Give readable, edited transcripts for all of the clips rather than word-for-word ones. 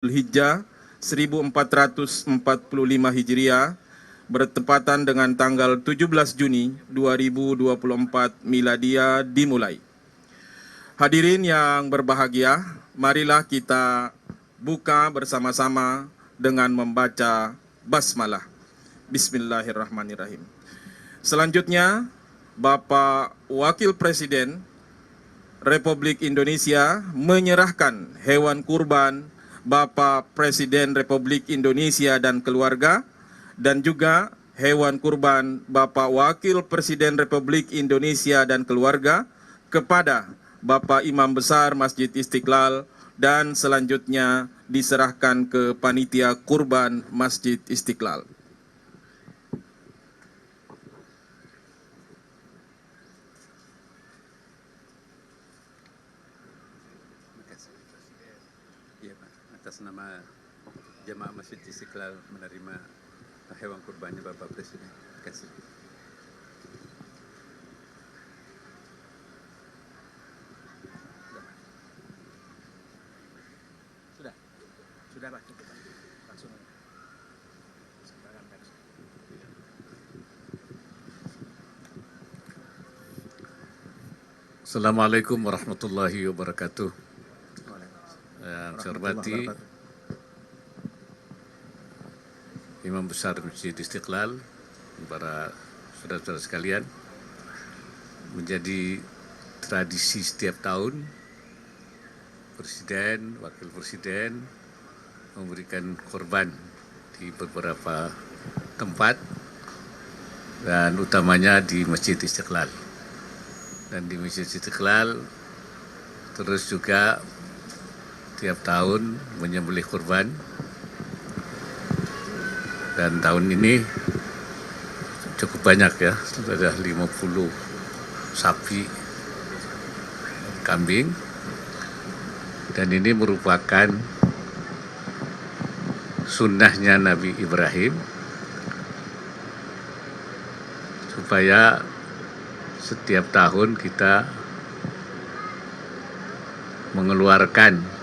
Hijjah 1445 Hijriah bertepatan dengan tanggal 17 Juni 2024 Miladiah dimulai. Hadirin yang berbahagia, marilah kita buka bersama-sama dengan membaca basmalah. Bismillahirrahmanirrahim. Selanjutnya, Bapak Wakil Presiden Republik Indonesia menyerahkan hewan kurban Bapak Presiden Republik Indonesia dan keluarga, dan juga hewan kurban Bapak Wakil Presiden Republik Indonesia dan keluarga kepada Bapak Imam Besar Masjid Istiqlal, dan selanjutnya diserahkan ke panitia kurban Masjid Istiqlal. Atas nama Jemaah Masjid Istiqlal menerima hewan kurbannya Bapak Presiden. Terima kasih. Sudah Pak, cukup Pak. Langsung. Assalamualaikum warahmatullahi wabarakatuh. Yang saya hormati Imam Besar Masjid Istiqlal, para saudara-saudara sekalian, menjadi tradisi setiap tahun Presiden, Wakil Presiden memberikan korban di beberapa tempat dan utamanya di Masjid Istiqlal. Dan di Masjid Istiqlal terus juga tiap tahun menyembelih kurban, dan tahun ini cukup banyak ya, sudah 50 sapi, kambing, dan ini merupakan sunnahnya Nabi Ibrahim supaya setiap tahun kita mengeluarkan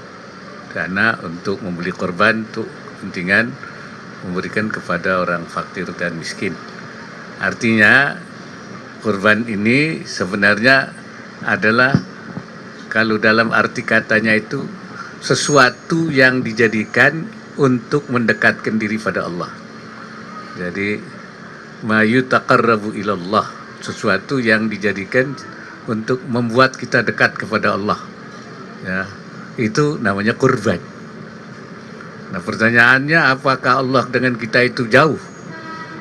dana untuk membeli korban untuk kepentingan memberikan kepada orang fakir dan miskin. Artinya korban ini sebenarnya adalah, kalau dalam arti katanya itu, sesuatu yang dijadikan untuk mendekatkan diri pada Allah. Jadi ma yutaqarrabu ilallah, sesuatu yang dijadikan untuk membuat kita dekat kepada Allah. Ya, itu namanya kurban. Nah, pertanyaannya, apakah Allah dengan kita itu jauh?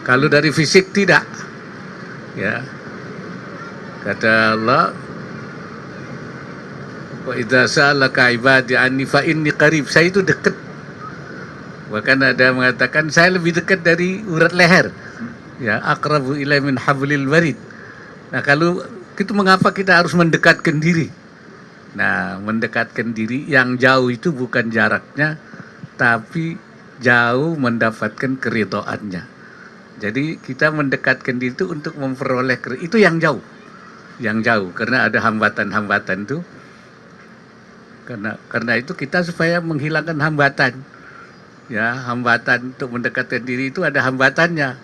Kalau dari fisik tidak. Ya. Kata Allah, wa idza sa'alaka ibadi anni fa inni qarib. Saya itu dekat. Bahkan ada mengatakan saya lebih dekat dari urat leher. Ya, aqrabu ilai min hablil warid. Nah, kalau itu mengapa kita harus mendekatkan diri? Nah, mendekatkan diri yang jauh itu bukan jaraknya, tapi jauh mendapatkan keridhaannya. Jadi kita mendekatkan diri itu untuk memperoleh itu yang jauh. Yang jauh, karena ada hambatan-hambatan itu. Karena itu kita supaya menghilangkan hambatan. Ya, hambatan untuk mendekatkan diri itu ada hambatannya.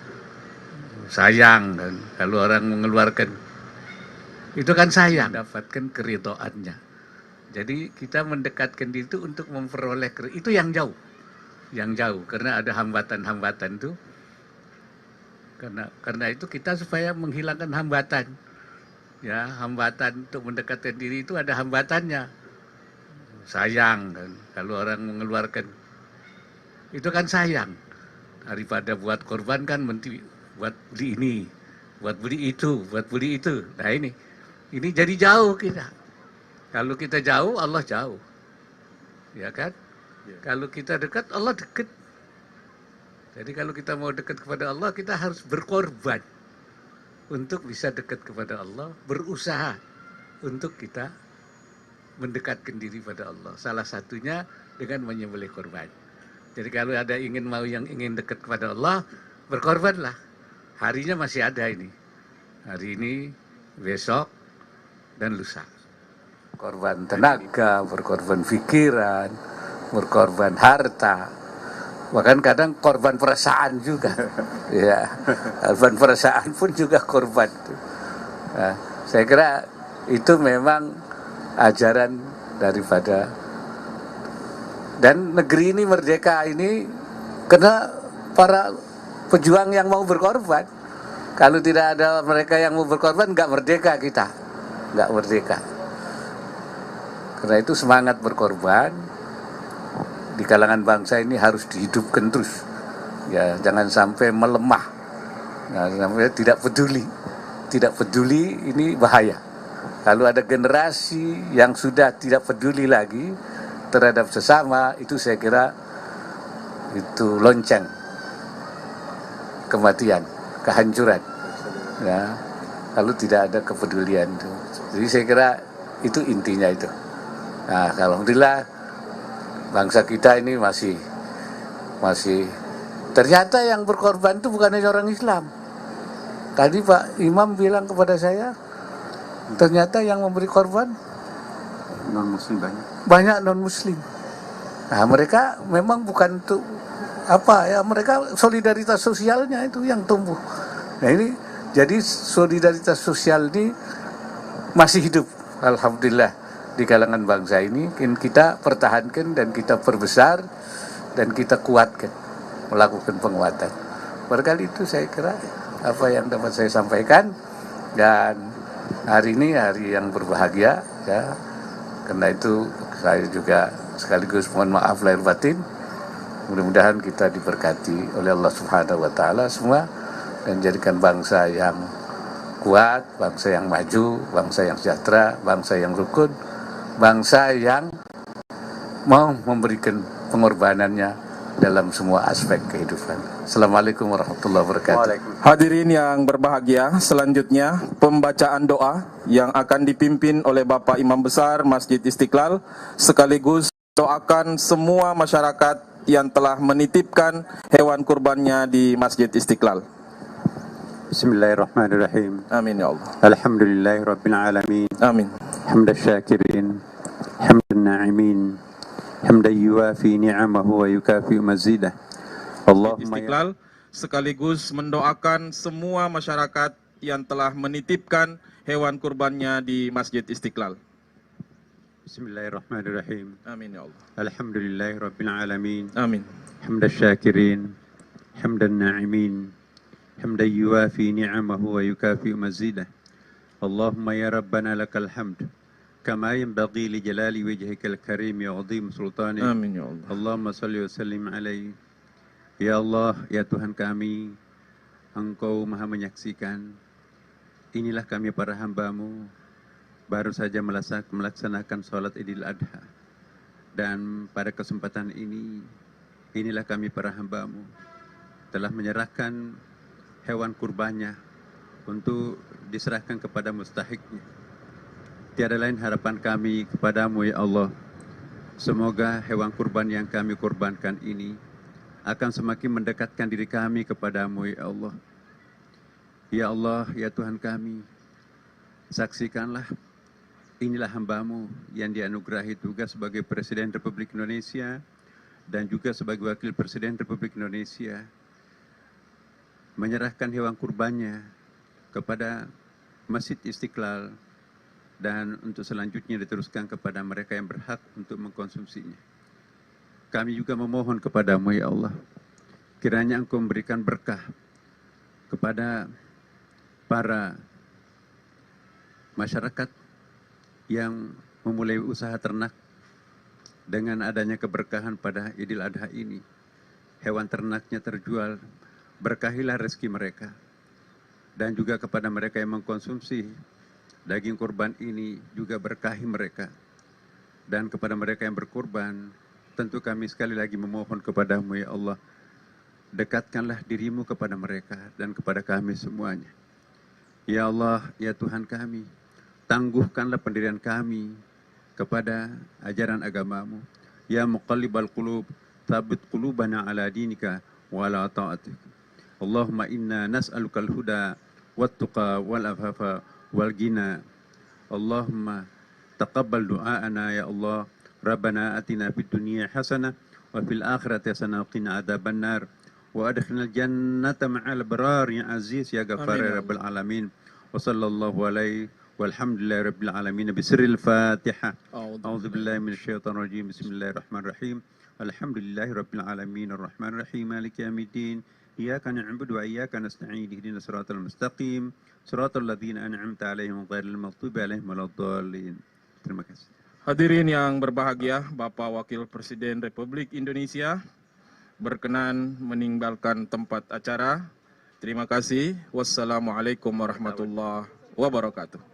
Sayang kan, kalau orang mengeluarkan itu kan sayang, dapatkan keridhaannya. Jadi kita mendekatkan diri itu untuk memperoleh itu yang jauh. Yang jauh, karena ada hambatan-hambatan itu. Karena itu kita supaya menghilangkan hambatan. Ya, hambatan untuk mendekatkan diri itu ada hambatannya. Sayang kan, kalau orang mengeluarkan itu kan sayang. Daripada buat korban kan buat beli ini, buat beli itu, buat beli itu. Nah ini jadi jauh kita. Kalau kita jauh, Allah jauh. Ya kan? Ya. Kalau kita dekat, Allah dekat. Jadi kalau kita mau dekat kepada Allah, kita harus berkorban untuk bisa dekat kepada Allah, berusaha untuk kita mendekatkan diri pada Allah. Salah satunya dengan menyembelih korban. Jadi kalau ada yang ingin dekat kepada Allah, berkorbanlah. Harinya masih ada ini. Hari ini, besok, dan lusa. Korban tenaga, berkorban pikiran, berkorban harta, bahkan kadang korban perasaan juga. Ya, korban perasaan pun juga korban. Nah, saya kira itu memang ajaran daripada, dan negeri ini merdeka ini karena para pejuang yang mau berkorban. Kalau tidak ada mereka yang mau berkorban, nggak merdeka kita, nggak merdeka. Karena itu semangat berkorban di kalangan bangsa ini harus dihidupkan terus. Ya, jangan sampai melemah, sampai tidak peduli ini bahaya. Kalau ada generasi yang sudah tidak peduli lagi terhadap sesama, itu saya kira itu lonceng kematian, kehancuran. Ya, kalau tidak ada kepedulian itu. Jadi saya kira itu intinya itu. Nah, alhamdulillah bangsa kita ini masih ternyata yang berkorban itu bukan hanya orang Islam. Tadi Pak Imam bilang kepada saya, ternyata yang memberi korban Non-Muslim banyak non-Muslim. Nah, mereka memang bukan untuk apa ya, mereka solidaritas sosialnya itu yang tumbuh. Nah ini, jadi solidaritas sosial ini masih hidup, alhamdulillah, di kalangan bangsa ini. Kita pertahankan dan kita perbesar dan kita kuatkan, melakukan penguatan. Barangkali itu saya kira apa yang dapat saya sampaikan. Dan hari ini hari yang berbahagia, ya. Karena itu saya juga sekaligus mohon maaf lahir batin. Mudah-mudahan kita diberkati oleh Allah Subhanahu wa taala semua dan jadikan bangsa yang kuat, bangsa yang maju, bangsa yang sejahtera, bangsa yang rukun, bangsa yang mau memberikan pengorbanannya dalam semua aspek kehidupan. Assalamualaikum warahmatullahi wabarakatuh. Hadirin yang berbahagia, selanjutnya pembacaan doa yang akan dipimpin oleh Bapak Imam Besar Masjid Istiqlal, sekaligus doakan semua masyarakat yang telah menitipkan hewan kurbannya di Masjid Istiqlal. Bismillahirrahmanirrahim. Amin ya Allah. Alhamdulillahirabbil alamin. Amin. Hamdan syakirin, hamdan na'imin, hamdan yuwafi ni'amahu wa yukafi mazidah. Allahumma Istiqlal sekaligus mendoakan semua masyarakat yang telah menitipkan hewan kurbannya di Masjid Istiqlal. Bismillahirrahmanirrahim. Amin ya Allah. Alhamdulillahirabbil alamin. Amin. Hamdan syakirin, hamdan na'imin, hamdan yuwafi ni'amahu wa yukafi mazidah. Allahumma ya Rabbana lakal hamd kama yanbaghi li jalali wajhikal karim ya azim sultanik. Amin ya Allah. Allahumma salli wa sallim alaihi. Ya Allah, ya Tuhan kami, Engkau maha menyaksikan. Inilah kami para hamba-Mu, baru saja melaksanakan sholat Idul Adha. Dan pada kesempatan ini, inilah kami para hamba-Mu, telah menyerahkan hewan kurbannya untuk diserahkan kepada mustahiknya. Tiada lain harapan kami kepadamu ya Allah. Semoga hewan kurban yang kami kurbankan ini akan semakin mendekatkan diri kami kepadamu ya Allah. Ya Allah, ya Tuhan kami, saksikanlah inilah hamba-Mu yang dianugerahi tugas sebagai Presiden Republik Indonesia dan juga sebagai Wakil Presiden Republik Indonesia, menyerahkan hewan kurbannya kepada Masjid Istiqlal dan untuk selanjutnya diteruskan kepada mereka yang berhak untuk mengkonsumsinya. Kami juga memohon kepadamu ya Allah, kiranya Engkau memberikan berkah kepada para masyarakat yang memulai usaha ternak dengan adanya keberkahan pada Idul Adha ini. Hewan ternaknya terjual, berkahilah rezeki mereka. Dan juga kepada mereka yang mengkonsumsi daging kurban ini juga berkahi mereka. Dan kepada mereka yang berkurban, tentu kami sekali lagi memohon kepadamu ya Allah, dekatkanlah dirimu kepada mereka dan kepada kami semuanya. Ya Allah, ya Tuhan kami, tangguhkanlah pendirian kami kepada ajaran agamamu. Ya muqallibal qulub, tsabbit qulubana ala dinika wa ala ta'atik. Allahumma inna nas'alukal huda wat tuqa wal afafa wal ghina. Allahumma taqabbal du'aana ya Allah Rabbana atina fid dunya hasanah wa fil akhirati hasanah wa qina adzabannar wa adkhilnal jannata ma'al abrar ya aziz ya ghaffar Amin, ya ya rabbal alamin. Wa sallallahu alaihi walhamdulillahi rabbil alamin bisirril Fatihah. A'udzu billahi minasyaitonir rajim. Bismillahirrahmanirrahim. Alhamdulillahi rabbil alamin arrahmanir rahim maliki yaumiddin. Iyyaka na'budu wa iyyaka nasta'in ihdinas siratal mustaqim siratal ladzina an'amta 'alaihim ghairil maghdubi 'alaihim waladdallin. Terima kasih. Hadirin yang berbahagia, Bapak Wakil Presiden Republik Indonesia berkenan meninggalkan tempat acara. Terima kasih. Wassalamualaikum warahmatullahi wabarakatuh.